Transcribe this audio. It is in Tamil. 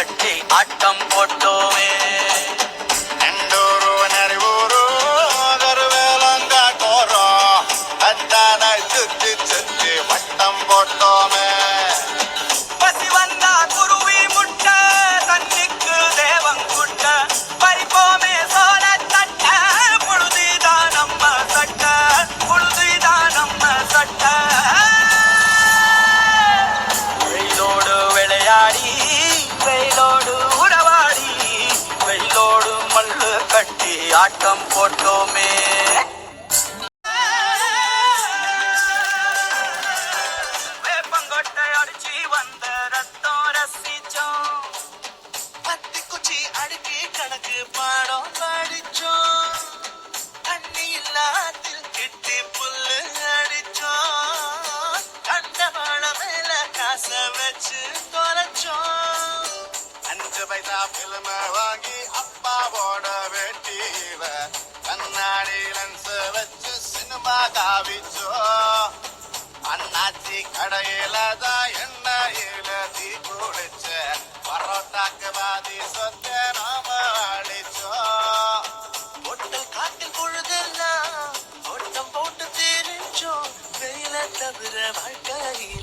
கட்டி ஆட்டம் போட்டோமே. நெண்டூரு நரிவூரு கருவேலங்க கோரம் அத்தான சுத்தி சுத்தி வட்டம் போட்டோமே. பசி வந்தா குருவி முட்ட தண்ணிக்கு தேவங்குட்ட பறிப்போமே சோழ தட்ட புழுதிதான் நம்ம சட்ட புழுதிதான் நம்ம சட்ட. வெயிலோடு விளையாடி வெயிலோடு உறவாடி வெயிலோடு மல்லு கட்டி ஆட்டம் போட்டோமே. வேப்பங்கொட்டை அடிச்சு வந்த ரத்தம் ரசிச்சோம். பத்தி குச்சி அடுக்கி கணக்கு பாடம் படிச்சோம். தண்ணி இல்லாத்தில் கிட்டி புல்லு அடிச்சோம். கண்டவாள மேல காச வச்சு தொலைச்சோம். 5 பைசா பிலிம வாங்கி அப்பாவோட வேட்டியில கண்ணாடி லென்ஸ் வச்சு சினிமா காவிச்சோம். அண்ணாச்சி கடையில தான் எண்ணெயில தீ குடிச்ச பரோட்டாக்கு பாதி சொத்த நாம அடிச்சோம். ஒட்டல் காட்டில் பொழுதெல்லாம் ஓட்டம் போட்டு தெரிஞ்சோம். வெயில தவிர வாழ்க்கையில்